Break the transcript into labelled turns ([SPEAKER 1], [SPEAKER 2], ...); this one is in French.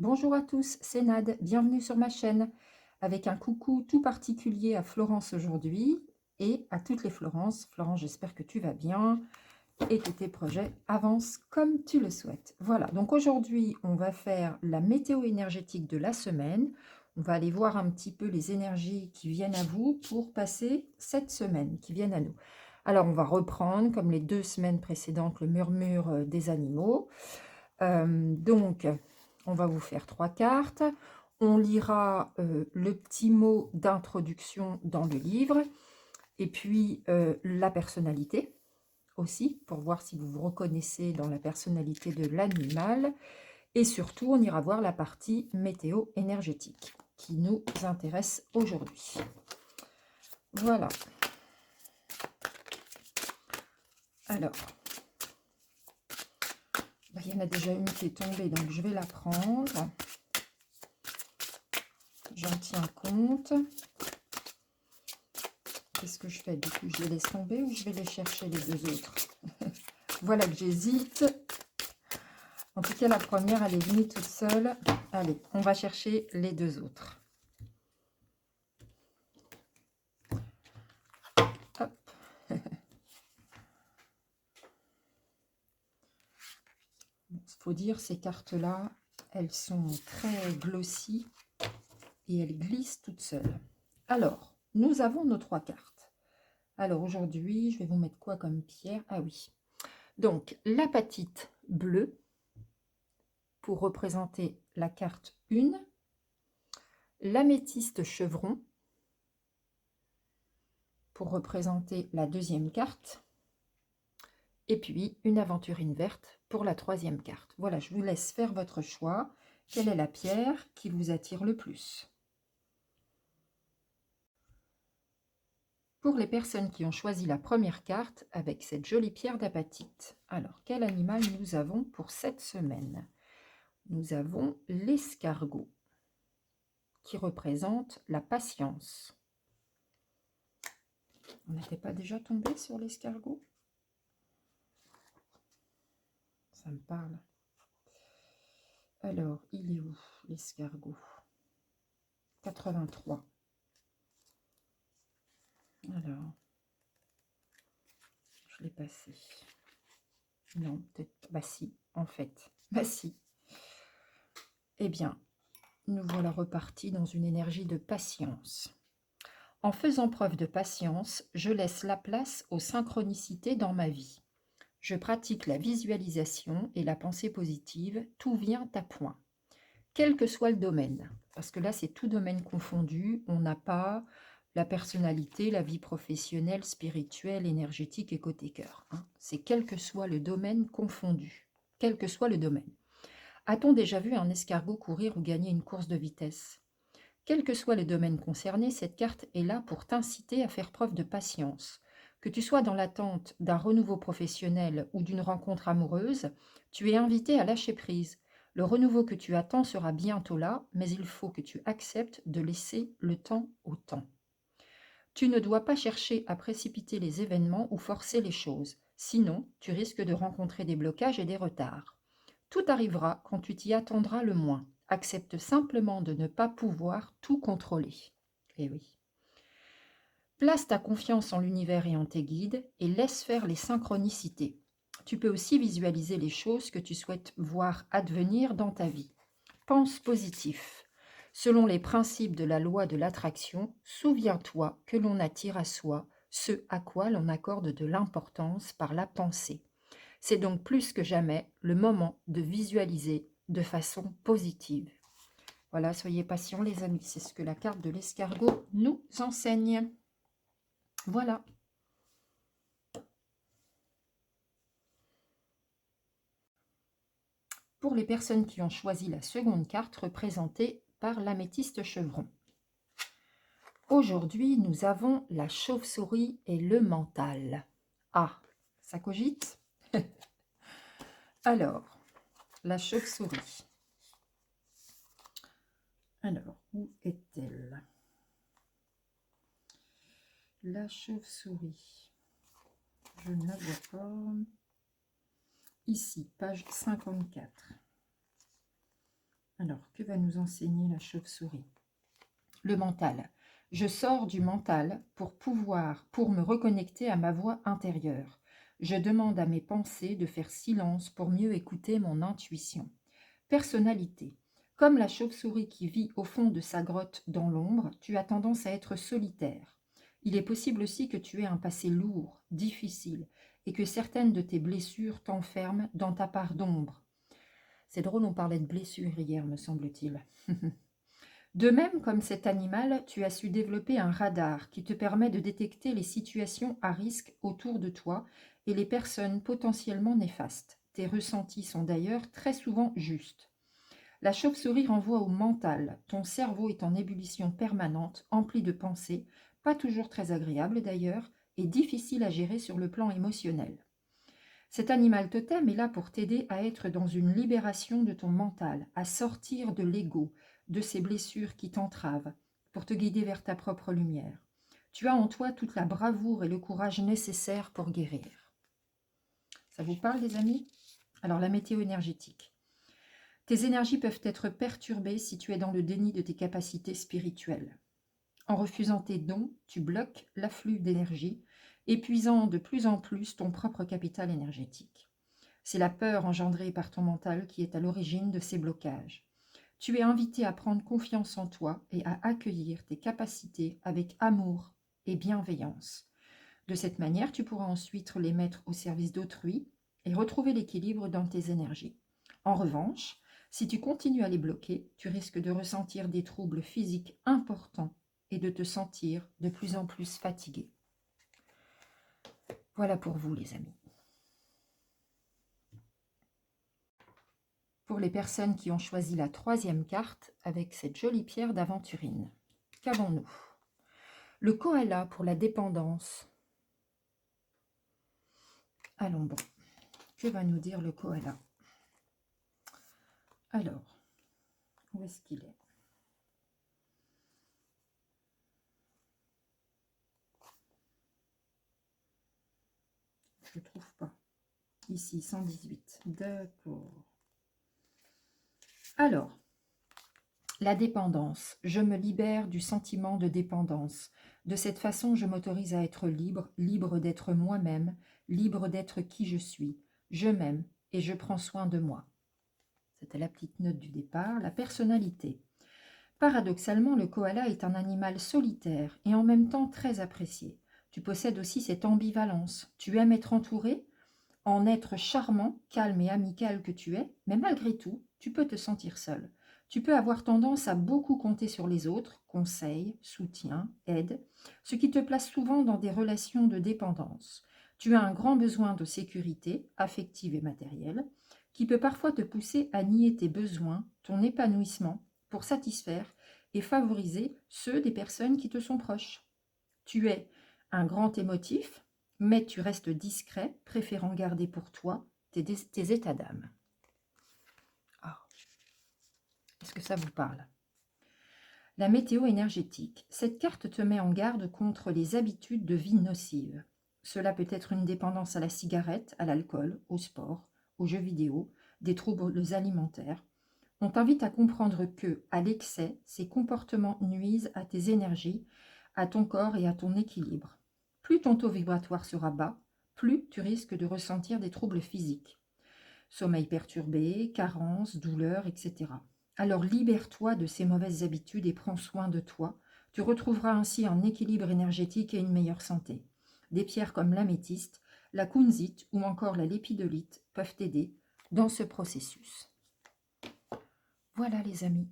[SPEAKER 1] Bonjour à tous, c'est Nad, bienvenue sur ma chaîne, avec un coucou tout particulier à Florence aujourd'hui et à toutes les Florences. Florence, j'espère que tu vas bien et que tes projets avancent comme tu le souhaites. Voilà, donc aujourd'hui, on va faire la météo énergétique de la semaine. On va aller voir un petit peu les énergies qui viennent à vous pour passer cette semaine, qui viennent à nous. Alors, on va reprendre, comme les 2 semaines précédentes, le murmure des animaux. Donc, on va vous faire 3 cartes. On lira le petit mot d'introduction dans le livre. Et puis, la personnalité aussi, pour voir si vous vous reconnaissez dans la personnalité de l'animal. Et surtout, on ira voir la partie météo énergétique qui nous intéresse aujourd'hui. Voilà. Alors, il y en a déjà une qui est tombée, donc je vais la prendre. J'en tiens compte. Qu'est-ce que je fais? Du coup, je les laisse tomber ou je vais les chercher les deux autres? Voilà que j'hésite. En tout cas, la première, elle est venue toute seule. Allez, on va chercher les deux autres. Hop. Il faut dire, ces cartes-là, elles sont très glossy et elles glissent toutes seules. Alors, nous avons nos 3 cartes. Alors, aujourd'hui, je vais vous mettre quoi comme pierre? Ah oui. Donc, l'apatite bleue pour représenter la carte 1. L'améthyste chevron pour représenter la 2e carte. Et puis, une aventurine verte pour la 3e carte. Voilà, je vous laisse faire votre choix. Quelle est la pierre qui vous attire le plus? Pour les personnes qui ont choisi la première carte avec cette jolie pierre d'apatite. Alors, quel animal nous avons pour cette semaine? Nous avons l'escargot qui représente la patience. On n'était pas déjà tombé sur l'escargot? Ça me parle. Alors, il est où l'escargot? 83. Alors, je l'ai passé. Non, peut-être. Bah si, en fait. Bah si. Eh bien, nous voilà repartis dans une énergie de patience. En faisant preuve de patience, je laisse la place aux synchronicités dans ma vie. Je pratique la visualisation et la pensée positive, tout vient à point. Quel que soit le domaine, parce que là c'est tout domaine confondu, on n'a pas la personnalité, la vie professionnelle, spirituelle, énergétique et côté cœur. C'est quel que soit le domaine confondu, quel que soit le domaine. A-t-on déjà vu un escargot courir ou gagner une course de vitesse? Quel que soit le domaine concerné, cette carte est là pour t'inciter à faire preuve de patience. Que tu sois dans l'attente d'un renouveau professionnel ou d'une rencontre amoureuse, tu es invité à lâcher prise. Le renouveau que tu attends sera bientôt là, mais il faut que tu acceptes de laisser le temps au temps. Tu ne dois pas chercher à précipiter les événements ou forcer les choses, sinon tu risques de rencontrer des blocages et des retards. Tout arrivera quand tu t'y attendras le moins. Accepte simplement de ne pas pouvoir tout contrôler. Eh oui. Place ta confiance en l'univers et en tes guides et laisse faire les synchronicités. Tu peux aussi visualiser les choses que tu souhaites voir advenir dans ta vie. Pense positif. Selon les principes de la loi de l'attraction, souviens-toi que l'on attire à soi ce à quoi l'on accorde de l'importance par la pensée. C'est donc plus que jamais le moment de visualiser de façon positive. Voilà, soyez patients les amis, c'est ce que la carte de l'escargot nous enseigne. Voilà. Pour les personnes qui ont choisi la seconde carte représentée par l'améthyste chevron. Aujourd'hui, nous avons la chauve-souris et le mental. Ah, ça cogite? Alors, la chauve-souris. Alors, où est-elle? La chauve-souris. Je ne la vois pas. Ici, page 54. Alors, que va nous enseigner la chauve-souris? Le mental. Je sors du mental pour me reconnecter à ma voix intérieure. Je demande à mes pensées de faire silence pour mieux écouter mon intuition. Personnalité. Comme la chauve-souris qui vit au fond de sa grotte dans l'ombre, tu as tendance à être solitaire. Il est possible aussi que tu aies un passé lourd, difficile, et que certaines de tes blessures t'enferment dans ta part d'ombre. C'est drôle, on parlait de blessures hier, me semble-t-il. De même, comme cet animal, tu as su développer un radar qui te permet de détecter les situations à risque autour de toi et les personnes potentiellement néfastes. Tes ressentis sont d'ailleurs très souvent justes. La chauve-souris renvoie au mental. Ton cerveau est en ébullition permanente, empli de pensées, pas toujours très agréables d'ailleurs, et difficile à gérer sur le plan émotionnel. Cet animal totem est là pour t'aider à être dans une libération de ton mental, à sortir de l'ego, de ces blessures qui t'entravent, pour te guider vers ta propre lumière. Tu as en toi toute la bravoure et le courage nécessaires pour guérir. Ça vous parle, les amis? Alors, la météo énergétique. Tes énergies peuvent être perturbées si tu es dans le déni de tes capacités spirituelles. En refusant tes dons, tu bloques l'afflux d'énergie, épuisant de plus en plus ton propre capital énergétique. C'est la peur engendrée par ton mental qui est à l'origine de ces blocages. Tu es invité à prendre confiance en toi et à accueillir tes capacités avec amour et bienveillance. De cette manière, tu pourras ensuite les mettre au service d'autrui et retrouver l'équilibre dans tes énergies. En revanche, si tu continues à les bloquer, tu risques de ressentir des troubles physiques importants et de te sentir de plus en plus fatigué. Voilà pour vous, les amis. Pour les personnes qui ont choisi la 3e carte avec cette jolie pierre d'aventurine, qu'avons-nous? Le koala pour la dépendance. Allons bon, que va nous dire le koala? Alors, où est-ce qu'il est? Je ne le trouve pas. Ici, 118. D'accord. Alors, la dépendance. Je me libère du sentiment de dépendance. De cette façon, je m'autorise à être libre, libre d'être moi-même, libre d'être qui je suis. Je m'aime et je prends soin de moi. C'était la petite note du départ. La personnalité. Paradoxalement, le koala est un animal solitaire et en même temps très apprécié. Tu possèdes aussi cette ambivalence. Tu aimes être entouré, en être charmant, calme et amical que tu es, mais malgré tout, tu peux te sentir seul. Tu peux avoir tendance à beaucoup compter sur les autres, conseils, soutien, aide, ce qui te place souvent dans des relations de dépendance. Tu as un grand besoin de sécurité, affective et matérielle, qui peut parfois te pousser à nier tes besoins, ton épanouissement, pour satisfaire et favoriser ceux des personnes qui te sont proches. Tu es un grand émotif, mais tu restes discret, préférant garder pour toi tes états d'âme. Ah. Est-ce que ça vous parle? La météo énergétique. Cette carte te met en garde contre les habitudes de vie nocives. Cela peut être une dépendance à la cigarette, à l'alcool, au sport, aux jeux vidéo, des troubles alimentaires. On t'invite à comprendre que, à l'excès, ces comportements nuisent à tes énergies, à ton corps et à ton équilibre. Plus ton taux vibratoire sera bas, plus tu risques de ressentir des troubles physiques. Sommeil perturbé, carences, douleurs, etc. Alors libère-toi de ces mauvaises habitudes et prends soin de toi. Tu retrouveras ainsi un équilibre énergétique et une meilleure santé. Des pierres comme l'améthyste, la kunzite ou encore la lépidolite peuvent t'aider dans ce processus. Voilà les amis,